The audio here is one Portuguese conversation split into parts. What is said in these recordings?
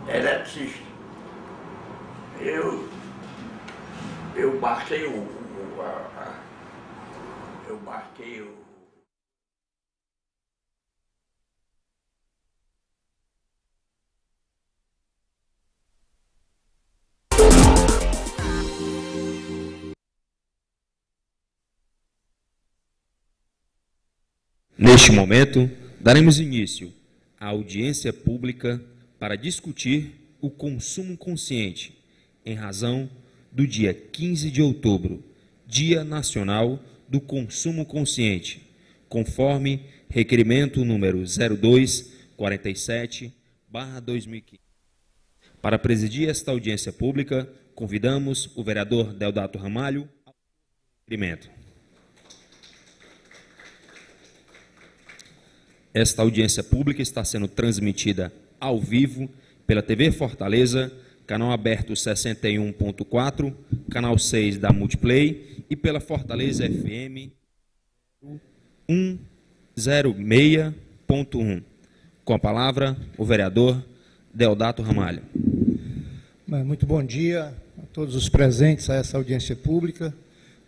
eletricista. Eu marquei o Neste momento, daremos início à audiência pública para discutir o consumo consciente, em razão do dia 15 de outubro, Dia Nacional do Consumo Consciente, conforme requerimento número 0247/2015. Para presidir esta audiência pública, convidamos o vereador Deodato Ramalho ao requerimento. Esta audiência pública está sendo transmitida ao vivo pela TV Fortaleza, canal aberto 61.4, canal 6 da Multiplay e pela Fortaleza FM 106.1. Com a palavra, o vereador Deodato Ramalho. Muito bom dia a todos os presentes a essa audiência pública.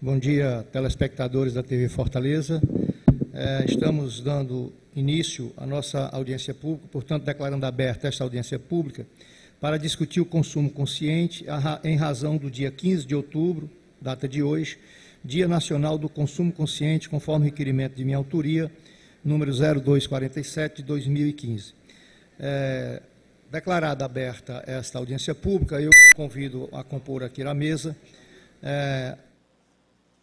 Bom dia, telespectadores da TV Fortaleza. Estamos dando início à nossa audiência pública, portanto, declarando aberta esta audiência pública para discutir o consumo consciente em razão do dia 15 de outubro, data de hoje, Dia Nacional do Consumo Consciente, conforme requerimento de minha autoria, número 0247 de 2015. Declarada aberta esta audiência pública, eu convido a compor aqui na mesa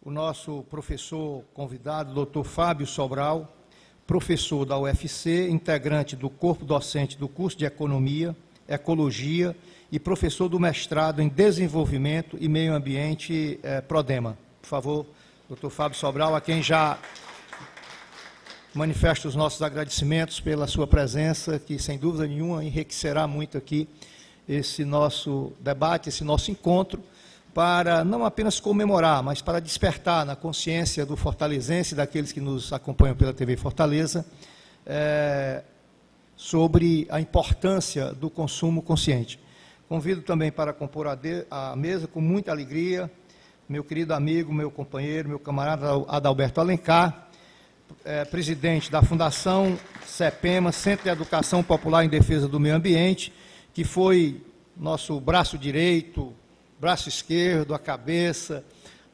o nosso professor convidado, doutor Fábio Sobral, professor da UFC, integrante do corpo docente do curso de Economia, Ecologia e professor do mestrado em Desenvolvimento e Meio Ambiente, Prodema. Por favor, doutor Fábio Sobral, a quem já manifesto os nossos agradecimentos pela sua presença, que sem dúvida nenhuma enriquecerá muito aqui esse nosso debate, esse nosso encontro, para não apenas comemorar, mas para despertar na consciência do fortalezense e daqueles que nos acompanham pela TV Fortaleza, sobre a importância do consumo consciente. Convido também para compor a mesa com muita alegria, meu querido amigo, meu companheiro, meu camarada Adalberto Alencar, presidente da Fundação CEPEMA, Centro de Educação Popular em Defesa do Meio Ambiente, que foi nosso braço direito, braço esquerdo, a cabeça,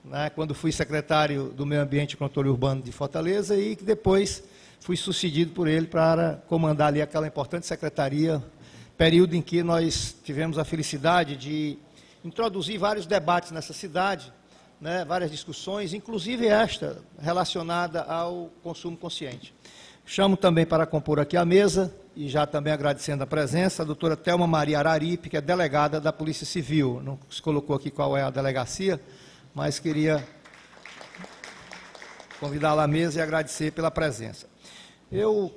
né, quando fui secretário do Meio Ambiente e Controle Urbano de Fortaleza, e que depois fui sucedido por ele para comandar ali aquela importante secretaria, período em que nós tivemos a felicidade de introduzir vários debates nessa cidade, né, várias discussões, inclusive esta relacionada ao consumo consciente. Chamo também para compor aqui a mesa, e já também agradecendo a presença, a doutora Thelma Maria Araripe, que é delegada da Polícia Civil. Não se colocou aqui qual é a delegacia, mas queria convidá-la à mesa e agradecer pela presença. Eu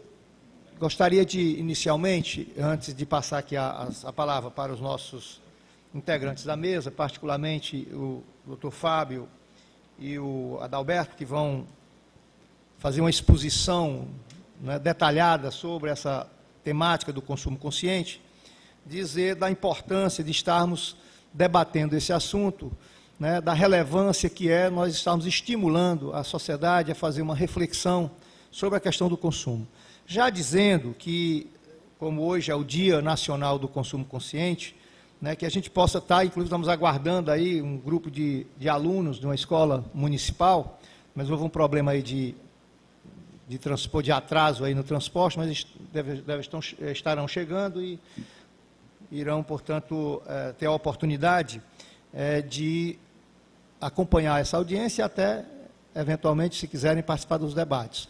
gostaria de, inicialmente, antes de passar aqui a palavra para os nossos integrantes da mesa, particularmente o doutor Fábio e o Adalberto, que vão fazer uma exposição, né, detalhada sobre essa temática do consumo consciente, dizer da importância de estarmos debatendo esse assunto, né, da relevância que é nós estarmos estimulando a sociedade a fazer uma reflexão sobre a questão do consumo. Já dizendo que, como hoje é o Dia Nacional do Consumo Consciente, né, que a gente possa estar, inclusive estamos aguardando aí um grupo de alunos de uma escola municipal, mas houve um problema aí de transporte, de atraso aí no transporte, mas estarão chegando e irão, portanto, ter a oportunidade de acompanhar essa audiência e até, eventualmente, se quiserem, participar dos debates.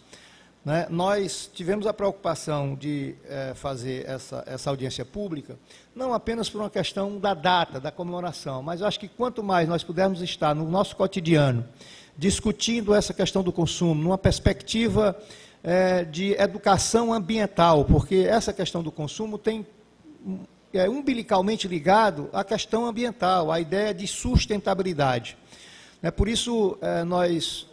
Né? Nós tivemos a preocupação de fazer essa audiência pública, não apenas por uma questão da data, da comemoração, mas eu acho que quanto mais nós pudermos estar no nosso cotidiano, discutindo essa questão do consumo, numa perspectiva de educação ambiental, porque essa questão do consumo é umbilicalmente ligado à questão ambiental, à ideia de sustentabilidade. Por isso, nós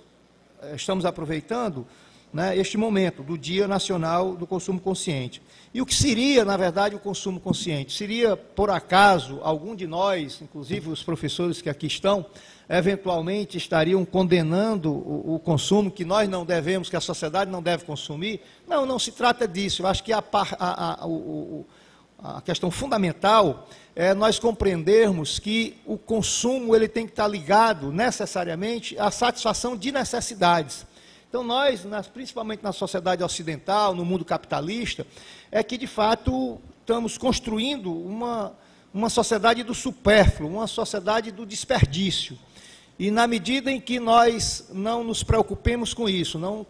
estamos aproveitando né, este momento do Dia Nacional do Consumo Consciente. E o que seria, na verdade, o consumo consciente? Seria, por acaso, algum de nós, inclusive os professores que aqui estão, eventualmente estariam condenando o consumo, que nós não devemos, que a sociedade não deve consumir? Não, não se trata disso. Eu acho que a questão fundamental é nós compreendermos que o consumo ele tem que estar ligado necessariamente à satisfação de necessidades. Então nós, principalmente na sociedade ocidental, no mundo capitalista, é que de fato estamos construindo uma sociedade do supérfluo, uma sociedade do desperdício. E na medida em que nós não nos preocupemos com isso, não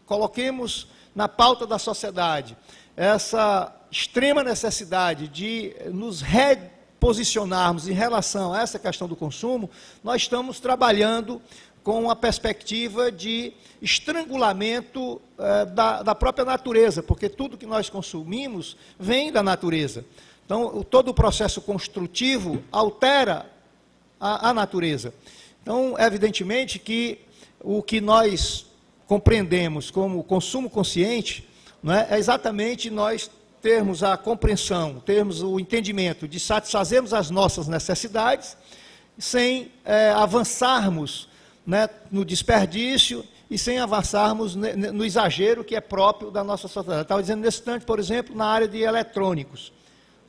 coloquemos na pauta da sociedade essa extrema necessidade de nos reposicionarmos em relação a essa questão do consumo, nós estamos trabalhando com a perspectiva de estrangulamento da própria natureza, porque tudo que nós consumimos vem da natureza. Então, todo o processo construtivo altera a natureza. Então, evidentemente que o que nós compreendemos como consumo consciente, não é exatamente nós termos a compreensão, termos o entendimento de satisfazermos as nossas necessidades, sem avançarmos, né, no desperdício e sem avançarmos no exagero que é próprio da nossa sociedade. Estava dizendo nesse instante, por exemplo, na área de eletrônicos,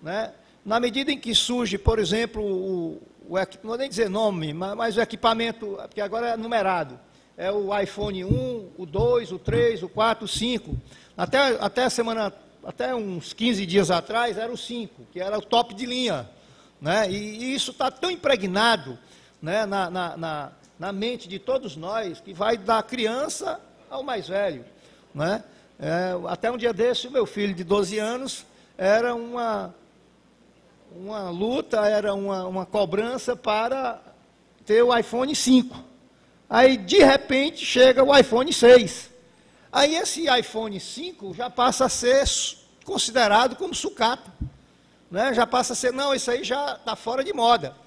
né? Na medida em que surge, por exemplo, não vou nem dizer nome, mas o equipamento, porque agora é numerado, é o iPhone 1, o 2, o 3, o 4, o 5, até uns 15 dias atrás era o 5, que era o top de linha, né? E isso está tão impregnado, né, na mente de todos nós, que vai da criança ao mais velho, né? Até um dia desse, o meu filho de 12 anos, era uma luta, era uma cobrança para ter o iPhone 5. Aí, de repente, chega o iPhone 6. Aí, esse iPhone 5 já passa a ser considerado como sucata, né? Já passa a ser, não, isso aí já está fora de moda.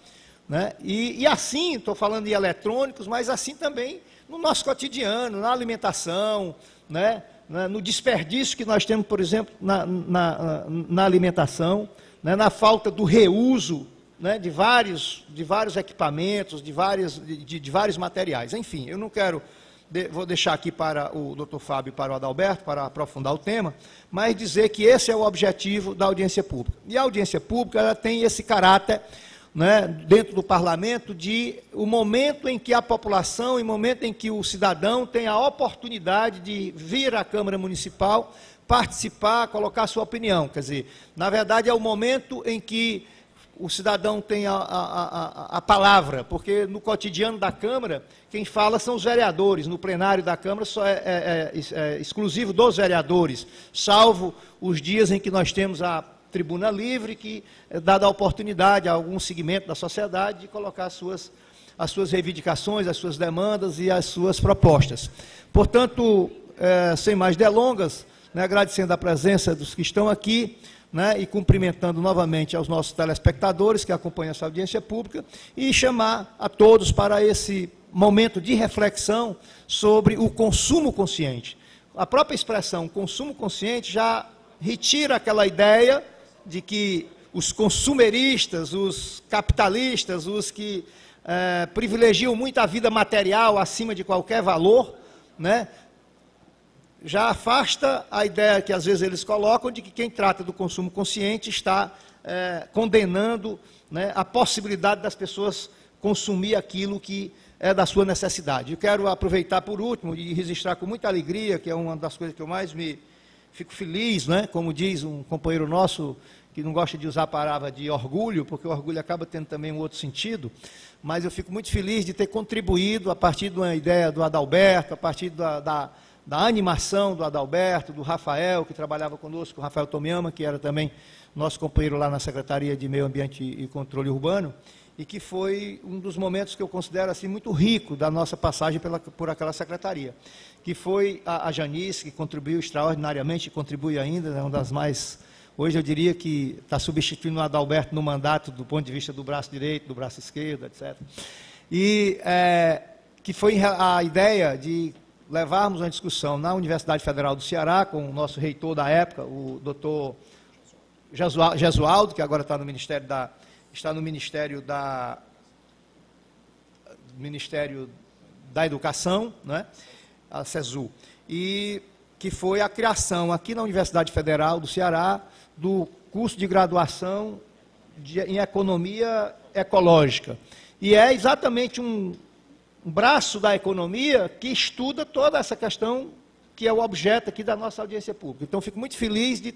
Né? E assim, estou falando de eletrônicos, mas assim também no nosso cotidiano, na alimentação, né? No desperdício que nós temos, por exemplo, na alimentação, né? Na falta do reuso, né? de vários equipamentos, de vários materiais. Enfim, eu não quero, vou deixar aqui para o Dr. Fábio e para o Adalberto, para aprofundar o tema, mas dizer que esse é o objetivo da audiência pública. E a audiência pública ela tem esse caráter, né, dentro do parlamento, de o momento em que a população, o momento em que o cidadão tem a oportunidade de vir à Câmara Municipal, participar, colocar sua opinião. Quer dizer, na verdade é o momento em que o cidadão tem a palavra, porque no cotidiano da Câmara, quem fala são os vereadores, no plenário da Câmara só é exclusivo dos vereadores, salvo os dias em que nós temos a tribuna livre, que dada a oportunidade a algum segmento da sociedade de colocar as suas reivindicações, as suas demandas e as suas propostas. Portanto, sem mais delongas, né, agradecendo a presença dos que estão aqui, né, e cumprimentando novamente aos nossos telespectadores que acompanham essa audiência pública, e chamar a todos para esse momento de reflexão sobre o consumo consciente. A própria expressão consumo consciente já retira aquela ideia de que os consumeristas, os capitalistas, os que privilegiam muito a vida material acima de qualquer valor, né, já afasta a ideia que às vezes eles colocam de que quem trata do consumo consciente está condenando, né, a possibilidade das pessoas consumir aquilo que é da sua necessidade. Eu quero aproveitar por último e registrar com muita alegria, que é uma das coisas que eu mais fico feliz, né? Como diz um companheiro nosso, que não gosta de usar a palavra de orgulho, porque o orgulho acaba tendo também um outro sentido, mas eu fico muito feliz de ter contribuído a partir de uma ideia do Adalberto, a partir da animação do Adalberto, do Rafael, que trabalhava conosco, o Rafael Tomiyama, que era também nosso companheiro lá na Secretaria de Meio Ambiente e Controle Urbano, e que foi um dos momentos que eu considero assim muito rico da nossa passagem por aquela secretaria, que foi a Janice, que contribuiu extraordinariamente, contribui ainda, é uma das mais, hoje eu diria que está substituindo o Adalberto no mandato do ponto de vista do braço direito, do braço esquerdo, etc. E que foi a ideia de levarmos uma discussão na Universidade Federal do Ceará, com o nosso reitor da época, o doutor Gesualdo, que agora está no Ministério da Educação, né? A CESU, e que foi a criação aqui na Universidade Federal do Ceará do curso de graduação em Economia Ecológica. E é exatamente um braço da economia que estuda toda essa questão que é o objeto aqui da nossa audiência pública. Então, fico muito feliz de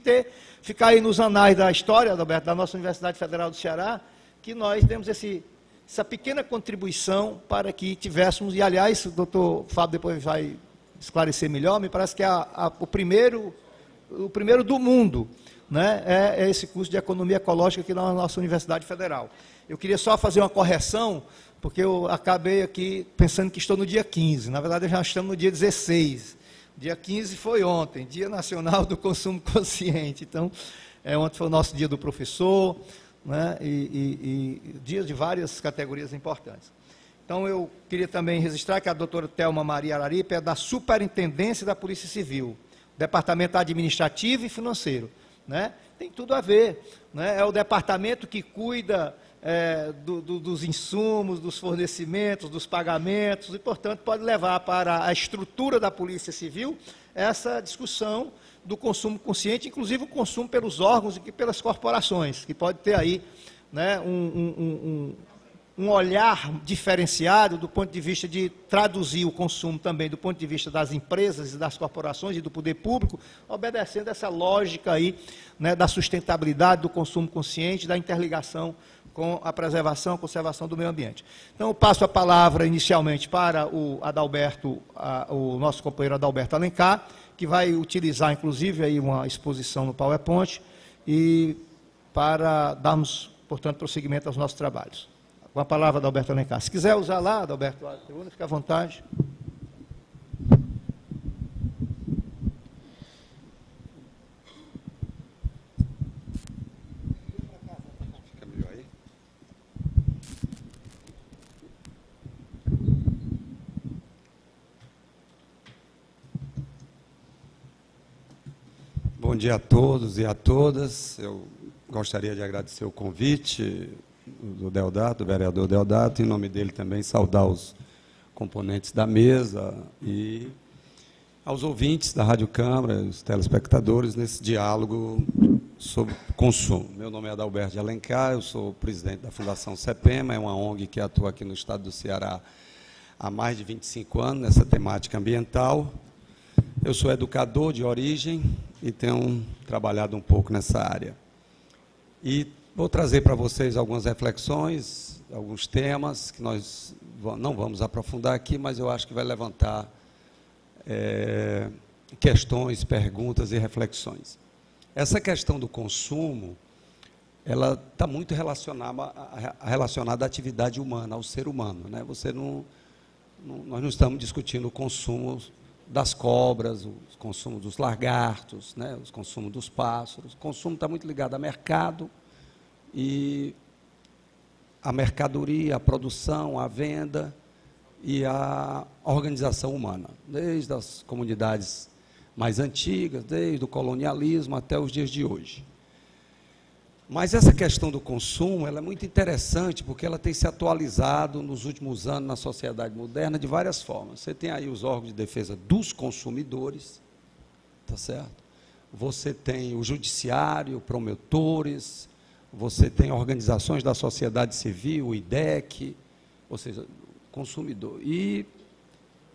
ficar aí nos anais da história, Adalberto, da nossa Universidade Federal do Ceará, que nós demos essa pequena contribuição para que tivéssemos, e aliás, o doutor Fábio depois vai esclarecer melhor, me parece que o primeiro do mundo, né, é esse curso de Economia Ecológica aqui na nossa Universidade Federal. Eu queria só fazer uma correção, porque eu acabei aqui pensando que estou no dia 15, na verdade já estamos no dia 16, dia 15 foi ontem, Dia Nacional do Consumo Consciente, então, ontem foi o nosso dia do professor, né, e dias de várias categorias importantes. Então, eu queria também registrar que a doutora Thelma Maria Araripe é da Superintendência da Polícia Civil, Departamento Administrativo e Financeiro, né? Tem tudo a ver, né? É o departamento que cuida dos insumos, dos fornecimentos, dos pagamentos, e, portanto, pode levar para a estrutura da Polícia Civil essa discussão do consumo consciente, inclusive o consumo pelos órgãos e pelas corporações, que pode ter aí, né, um olhar diferenciado do ponto de vista de traduzir o consumo também do ponto de vista das empresas e das corporações e do poder público, obedecendo essa lógica aí, né, da sustentabilidade, do consumo consciente, da interligação com a preservação e conservação do meio ambiente. Então, eu passo a palavra inicialmente para o Adalberto, o nosso companheiro Adalberto Alencar, que vai utilizar, inclusive, aí uma exposição no PowerPoint, e para darmos, portanto, prosseguimento aos nossos trabalhos. Com a palavra, Adalberto Alencar. Se quiser usar lá, Adalberto, a tribuna, fica à vontade. Fica melhor aí. Bom dia a todos e a todas. Eu gostaria de agradecer o convite do Deodato, do vereador Deodato, em nome dele também saudar os componentes da mesa e aos ouvintes da Rádio Câmara, os telespectadores, nesse diálogo sobre consumo. Meu nome é Adalberto de Alencar, eu sou presidente da Fundação CEPEMA, é uma ONG que atua aqui no estado do Ceará há mais de 25 anos, nessa temática ambiental. Eu sou educador de origem e tenho trabalhado um pouco nessa área. E vou trazer para vocês algumas reflexões, alguns temas que nós não vamos aprofundar aqui, mas eu acho que vai levantar questões, perguntas e reflexões. Essa questão do consumo, ela está muito relacionada à atividade humana, ao ser humano, né? Nós não estamos discutindo o consumo das cobras, o consumo dos lagartos, né? O consumo dos pássaros. O consumo está muito ligado ao mercado, e a mercadoria, a produção, a venda e a organização humana, desde as comunidades mais antigas, desde o colonialismo até os dias de hoje. Mas essa questão do consumo, ela é muito interessante porque ela tem se atualizado nos últimos anos na sociedade moderna de várias formas. Você tem aí os órgãos de defesa dos consumidores, tá certo? Você tem o judiciário, promotores, você tem organizações da sociedade civil, o IDEC, ou seja, consumidor. E,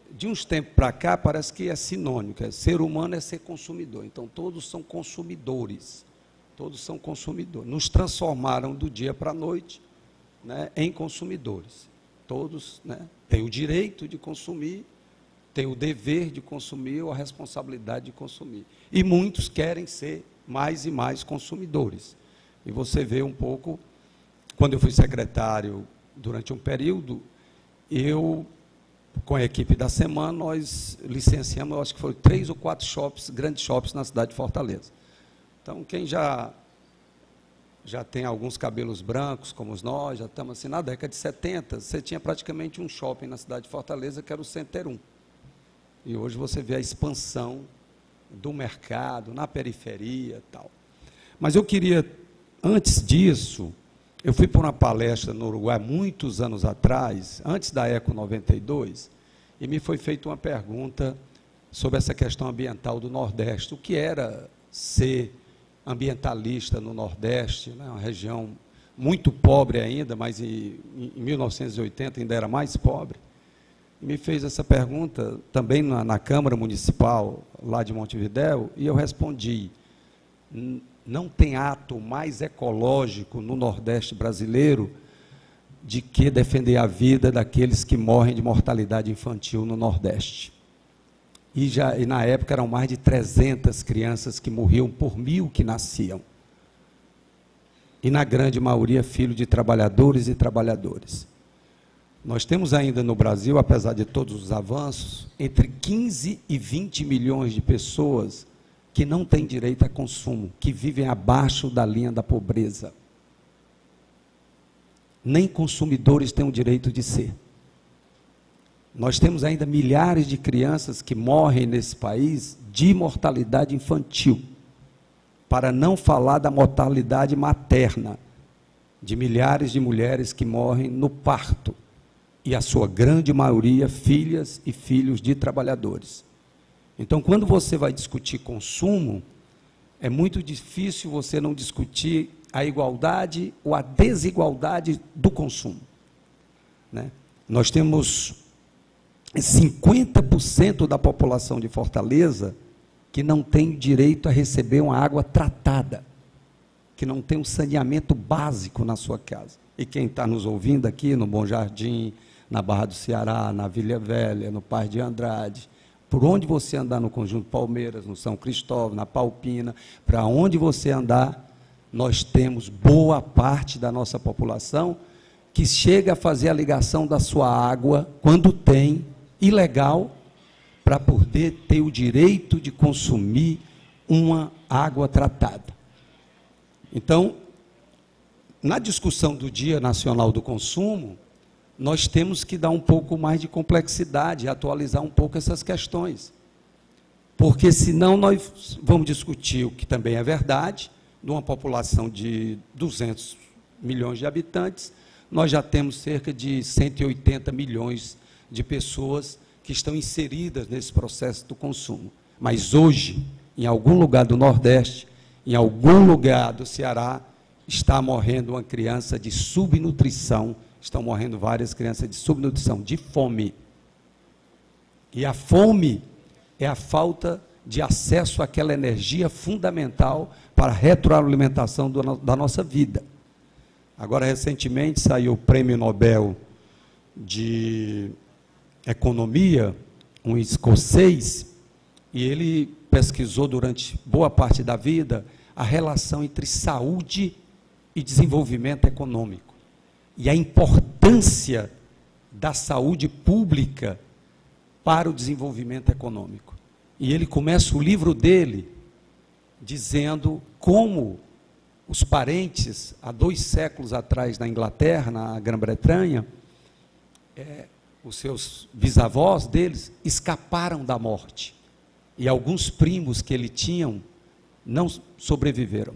de uns tempos para cá, parece que é sinônimo, que ser humano é ser consumidor. Então, todos são consumidores. Todos são consumidores. Nos transformaram do dia para a noite, né, em consumidores. Todos, né, têm o direito de consumir, têm o dever de consumir ou a responsabilidade de consumir. E muitos querem ser mais e mais consumidores. E você vê um pouco, quando eu fui secretário durante um período, eu, com a equipe da semana, nós licenciamos, eu acho que foram 3 ou 4 shoppings, grandes shoppings na cidade de Fortaleza. Então, quem já tem alguns cabelos brancos, como nós, já estamos assim, na década de 70, você tinha praticamente um shopping na cidade de Fortaleza, que era o Center 1. E hoje você vê a expansão do mercado na periferia e tal. Mas eu queria, antes disso, eu fui para uma palestra no Uruguai muitos anos atrás, antes da Eco 92, e me foi feita uma pergunta sobre essa questão ambiental do Nordeste. O que era ser ambientalista no Nordeste, né? Uma região muito pobre ainda, mas em 1980 ainda era mais pobre. E me fez essa pergunta também na Câmara Municipal, lá de Montevidéu, e eu respondi: não tem ato mais ecológico no Nordeste brasileiro de que defender a vida daqueles que morrem de mortalidade infantil no Nordeste. E na época eram mais de 300 crianças que morriam por 1.000 que nasciam. E na grande maioria filho de trabalhadores e trabalhadoras. Nós temos ainda no Brasil, apesar de todos os avanços, entre 15 e 20 milhões de pessoas que não têm direito a consumo, que vivem abaixo da linha da pobreza. Nem consumidores têm o direito de ser. Nós temos ainda milhares de crianças que morrem nesse país de mortalidade infantil, para não falar da mortalidade materna, de milhares de mulheres que morrem no parto, e a sua grande maioria filhas e filhos de trabalhadores. Então, quando você vai discutir consumo, é muito difícil você não discutir a igualdade ou a desigualdade do consumo, né? Nós temos 50% da população de Fortaleza que não tem direito a receber uma água tratada, que não tem um saneamento básico na sua casa. E quem está nos ouvindo aqui no Bom Jardim, na Barra do Ceará, na Vila Velha, no Parque de Andrade, por onde você andar no Conjunto Palmeiras, no São Cristóvão, na Palpina, para onde você andar, nós temos boa parte da nossa população que chega a fazer a ligação da sua água, quando tem, ilegal, para poder ter o direito de consumir uma água tratada. Então, na discussão do Dia Nacional do Consumo, nós temos que dar um pouco mais de complexidade, atualizar um pouco essas questões. Porque senão nós vamos discutir o que também é verdade, de uma população de 200 milhões de habitantes, nós já temos cerca de 180 milhões de pessoas que estão inseridas nesse processo do consumo. Mas hoje, em algum lugar do Nordeste, em algum lugar do Ceará, está morrendo uma criança de subnutrição, estão morrendo várias crianças de subnutrição, de fome. E a fome é a falta de acesso àquela energia fundamental para a retroalimentação da nossa vida. Agora, recentemente, saiu o Prêmio Nobel de Economia, um escocês, e ele pesquisou durante boa parte da vida a relação entre saúde e desenvolvimento econômico. E a importância da saúde pública para o desenvolvimento econômico. E ele começa o livro dele dizendo como os parentes, há 2 séculos atrás, na Inglaterra, na Grã-Bretanha, os seus bisavós deles escaparam da morte. E alguns primos que ele tinha não sobreviveram.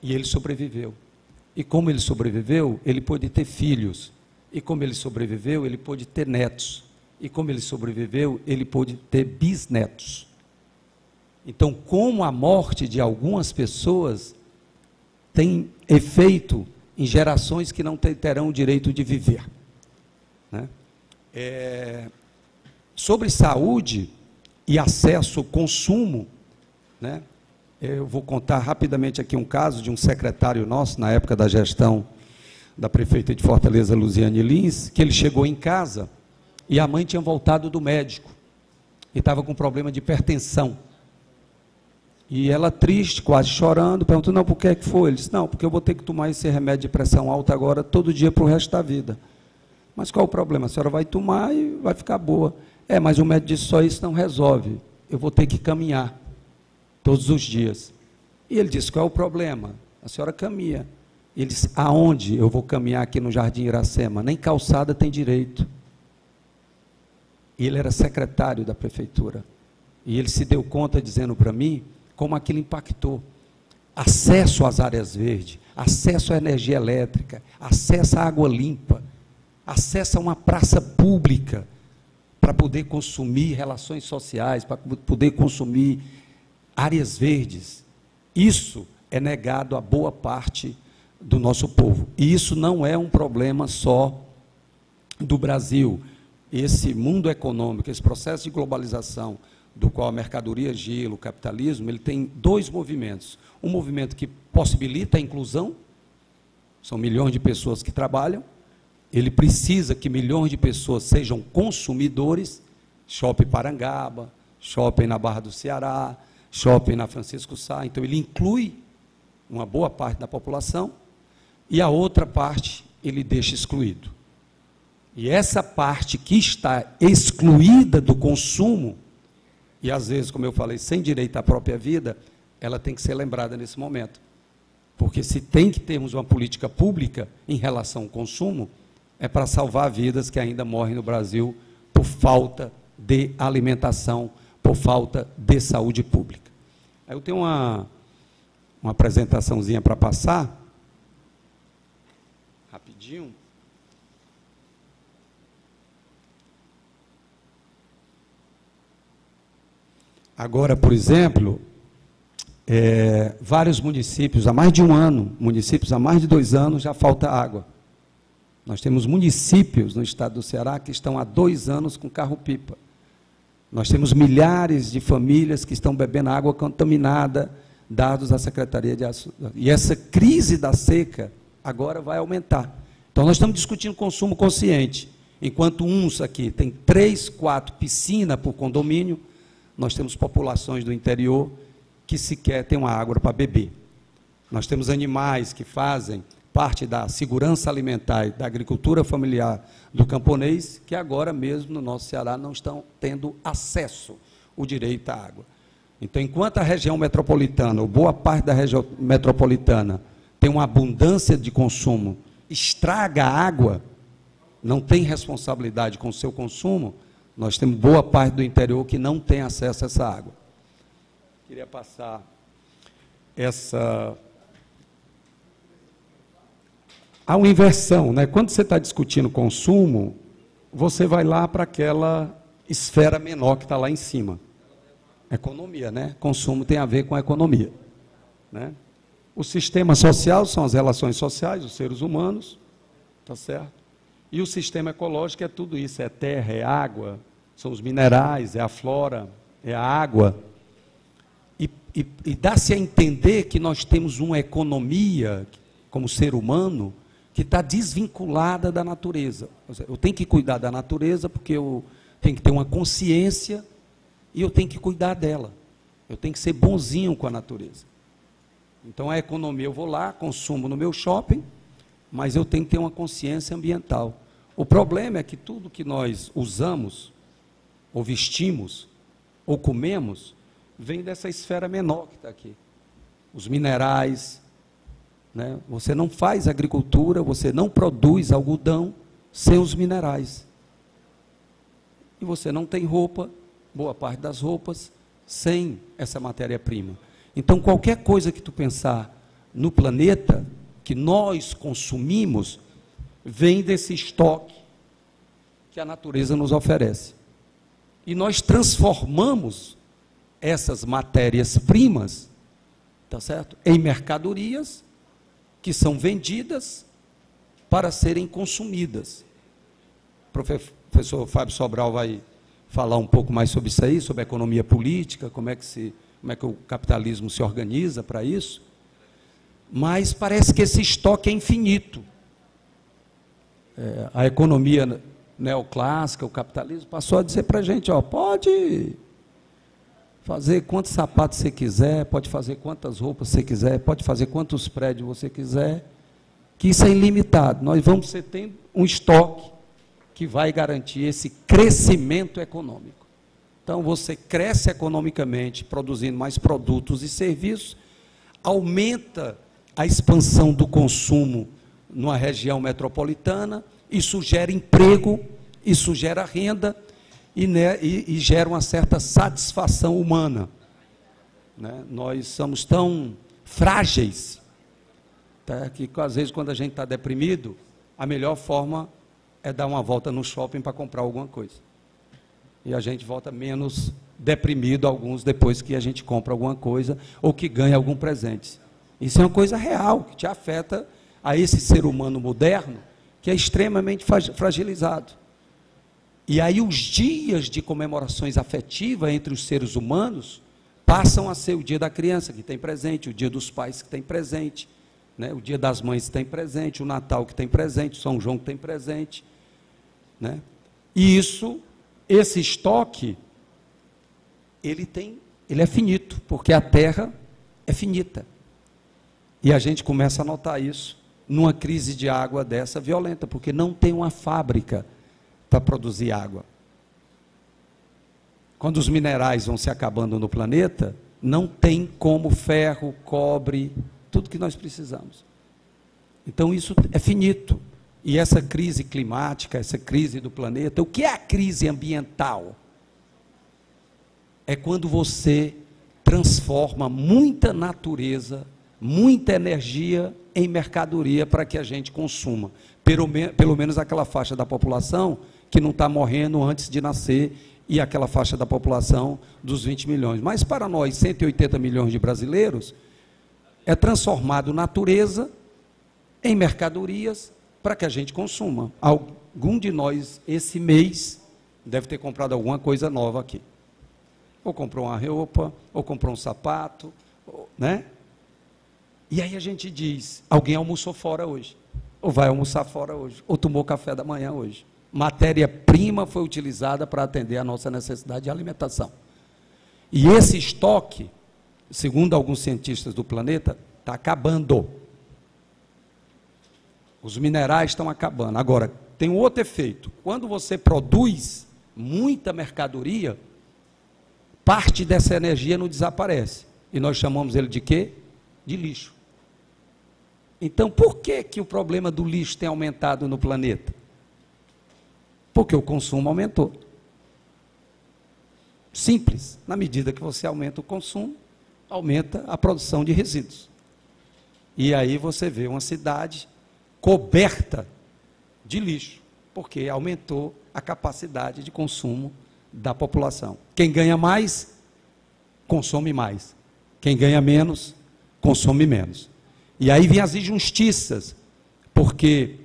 E ele sobreviveu. E como ele sobreviveu, ele pôde ter filhos. E como ele sobreviveu, ele pôde ter netos. E como ele sobreviveu, ele pôde ter bisnetos. Então, como a morte de algumas pessoas tem efeito em gerações que não terão o direito de viver, né? Sobre saúde e acesso ao consumo, né? Eu vou contar rapidamente aqui um caso de um secretário nosso, na época da gestão da prefeita de Fortaleza, Luziane Lins, que ele chegou em casa e a mãe tinha voltado do médico e estava com problema de hipertensão. E ela triste, quase chorando, perguntou: não, por que é que foi? Ele disse: não, porque eu vou ter que tomar esse remédio de pressão alta agora, todo dia para o resto da vida. Mas qual o problema? A senhora vai tomar e vai ficar boa. Mas o médico disse: só isso não resolve, eu vou ter que caminhar todos os dias. E ele disse: qual é o problema? A senhora caminha. Ele disse: aonde eu vou caminhar aqui no Jardim Iracema? Nem calçada tem direito. ele era secretário da prefeitura. E ele se deu conta, dizendo para mim, como aquilo impactou. Acesso às áreas verdes, acesso à energia elétrica, acesso à água limpa, acesso a uma praça pública, para poder consumir relações sociais, para poder consumir áreas verdes. Isso é negado a boa parte do nosso povo. E isso não é um problema só do Brasil. Esse mundo econômico, esse processo de globalização, do qual a mercadoria gira, o capitalismo, ele tem dois movimentos. Um movimento que possibilita a inclusão, são milhões de pessoas que trabalham, ele precisa que milhões de pessoas sejam consumidores, shopping Parangaba, shopping na Barra do Ceará, shopping na Francisco Sá, então ele inclui uma boa parte da população, e a outra parte ele deixa excluído. E essa parte que está excluída do consumo, e às vezes, como eu falei, sem direito à própria vida, ela tem que ser lembrada nesse momento. Porque se tem que termos uma política pública em relação ao consumo, é para salvar vidas que ainda morrem no Brasil por falta de alimentação, por falta de saúde pública. Aí eu tenho uma apresentaçãozinha para passar, rapidinho. Agora, por exemplo, vários municípios, há mais de um ano, municípios há mais de 2 anos, já falta água. Nós temos municípios no estado do Ceará que estão há 2 anos com carro-pipa. Nós temos milhares de famílias que estão bebendo água contaminada, dados da Secretaria de Assuntos. E essa crise da seca agora vai aumentar. Então, nós estamos discutindo consumo consciente. Enquanto uns aqui têm 3, 4 piscinas por condomínio, nós temos populações do interior que sequer têm uma água para beber. Nós temos animais que fazem parte da segurança alimentar e da agricultura familiar do camponês, que agora mesmo no nosso Ceará não estão tendo acesso ao direito à água. Então, enquanto a região metropolitana, ou boa parte da região metropolitana, tem uma abundância de consumo, estraga a água, não tem responsabilidade com o seu consumo, nós temos boa parte do interior que não tem acesso a essa água. Queria passar essa... Há uma inversão, né? Quando você está discutindo consumo, você vai lá para aquela esfera menor que está lá em cima. Economia, né? Consumo tem a ver com a economia, né? O sistema social são as relações sociais, os seres humanos, tá certo? E o sistema ecológico é tudo isso, é terra, é água, são os minerais, é a flora, é a água. E dá-se a entender que nós temos uma economia, como ser humano, que está desvinculada da natureza. Eu tenho que cuidar da natureza porque eu tenho que ter uma consciência e eu tenho que cuidar dela. Eu tenho que ser bonzinho com a natureza. Então, a economia, eu vou lá, consumo no meu shopping, mas eu tenho que ter uma consciência ambiental. O problema é que tudo que nós usamos, ou vestimos, ou comemos, vem dessa esfera menor que está aqui. Os minerais, né? Você não faz agricultura, você não produz algodão sem os minerais. E você não tem roupa, boa parte das roupas, sem essa matéria-prima. Então, qualquer coisa que tu pensar no planeta, que nós consumimos, vem desse estoque que a natureza nos oferece. E nós transformamos essas matérias-primas, tá certo? Em mercadorias que são vendidas para serem consumidas. O professor Fábio Sobral vai falar um pouco mais sobre isso aí, sobre a economia política, como é que o capitalismo se organiza para isso. Mas parece que esse estoque é infinito. A economia neoclássica, o capitalismo, passou a dizer para a gente, ó, pode fazer quantos sapatos você quiser, pode fazer quantas roupas você quiser, pode fazer quantos prédios você quiser, que isso é ilimitado. Nós vamos ter um estoque que vai garantir esse crescimento econômico. Então, você cresce economicamente, produzindo mais produtos e serviços, aumenta a expansão do consumo numa região metropolitana, isso gera emprego, isso gera renda, e gera uma certa satisfação humana, né? Nós somos tão frágeis, tá? Que às vezes quando a gente está deprimido, a melhor forma é dar uma volta no shopping para comprar alguma coisa. E a gente volta menos deprimido, alguns depois que a gente compra alguma coisa ou que ganha algum presente. Isso é uma coisa real, que te afeta a esse ser humano moderno, que é extremamente fragilizado. E aí os dias de comemorações afetivas entre os seres humanos passam a ser o dia da criança, que tem presente, o dia dos pais, que tem presente, né? O dia das mães, que tem presente, o Natal, que tem presente, o São João, que tem presente, né? E esse estoque, ele é finito, porque a terra é finita. E a gente começa a notar isso numa crise de água dessa violenta, porque não tem uma fábrica para produzir água. Quando os minerais vão se acabando no planeta, não tem como ferro, cobre, tudo que nós precisamos. Então isso é finito. E essa crise climática, essa crise do planeta, o que é a crise ambiental? É quando você transforma muita natureza, muita energia em mercadoria para que a gente consuma. Pelo menos aquela faixa da população que não está morrendo antes de nascer e aquela faixa da população dos 20 milhões. Mas para nós, 180 milhões de brasileiros, é transformado natureza em mercadorias para que a gente consuma. Algum de nós, esse mês, deve ter comprado alguma coisa nova aqui. Ou comprou uma roupa, ou comprou um sapato, né? E aí a gente diz, alguém almoçou fora hoje, ou vai almoçar fora hoje, ou tomou café da manhã hoje. Matéria-prima foi utilizada para atender a nossa necessidade de alimentação. E esse estoque, segundo alguns cientistas do planeta, está acabando. Os minerais estão acabando. Agora, tem um outro efeito. Quando você produz muita mercadoria, parte dessa energia não desaparece. E nós chamamos ele de quê? De lixo. Então, por que o problema do lixo tem aumentado no planeta? Porque o consumo aumentou. Simples. Na medida que você aumenta o consumo, aumenta a produção de resíduos. E aí você vê uma cidade coberta de lixo, porque aumentou a capacidade de consumo da população. Quem ganha mais, consome mais. Quem ganha menos, consome menos. E aí vem as injustiças, porque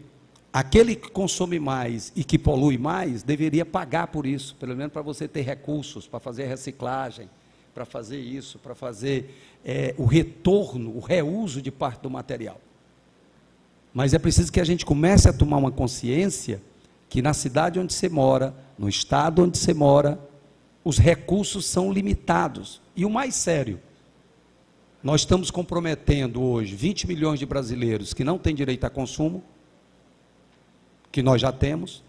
aquele que consome mais e que polui mais, deveria pagar por isso, pelo menos para você ter recursos, para fazer reciclagem, para fazer isso, para fazer o retorno, o reuso de parte do material. Mas é preciso que a gente comece a tomar uma consciência que na cidade onde você mora, no estado onde você mora, os recursos são limitados. E o mais sério, nós estamos comprometendo hoje 20 milhões de brasileiros que não têm direito a consumo, que nós já temos,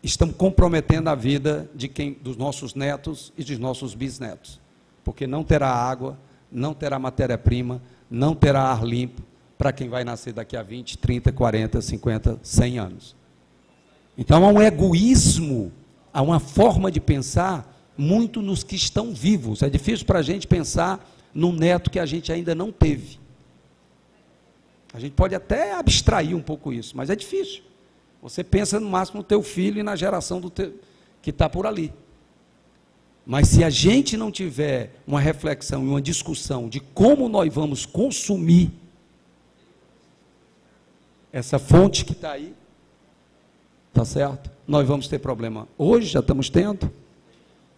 estamos comprometendo a vida dos nossos netos e dos nossos bisnetos, porque não terá água, não terá matéria-prima, não terá ar limpo para quem vai nascer daqui a 20, 30, 40, 50, 100 anos. Então há um egoísmo, há uma forma de pensar muito nos que estão vivos. É difícil para a gente pensar num neto que a gente ainda não teve. A gente pode até abstrair um pouco isso, mas é difícil. Você pensa no máximo no teu filho e na geração que está por ali. Mas se a gente não tiver uma reflexão e uma discussão de como nós vamos consumir essa fonte que está aí, tá certo? Nós vamos ter problema hoje, já estamos tendo,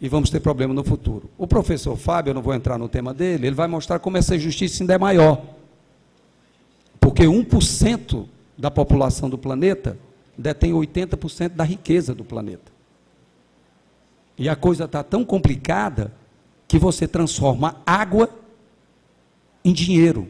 e vamos ter problema no futuro. O professor Fábio, eu não vou entrar no tema dele, ele vai mostrar como essa injustiça ainda é maior. Porque 1% da população do planeta detém 80% da riqueza do planeta. E a coisa está tão complicada que você transforma água em dinheiro.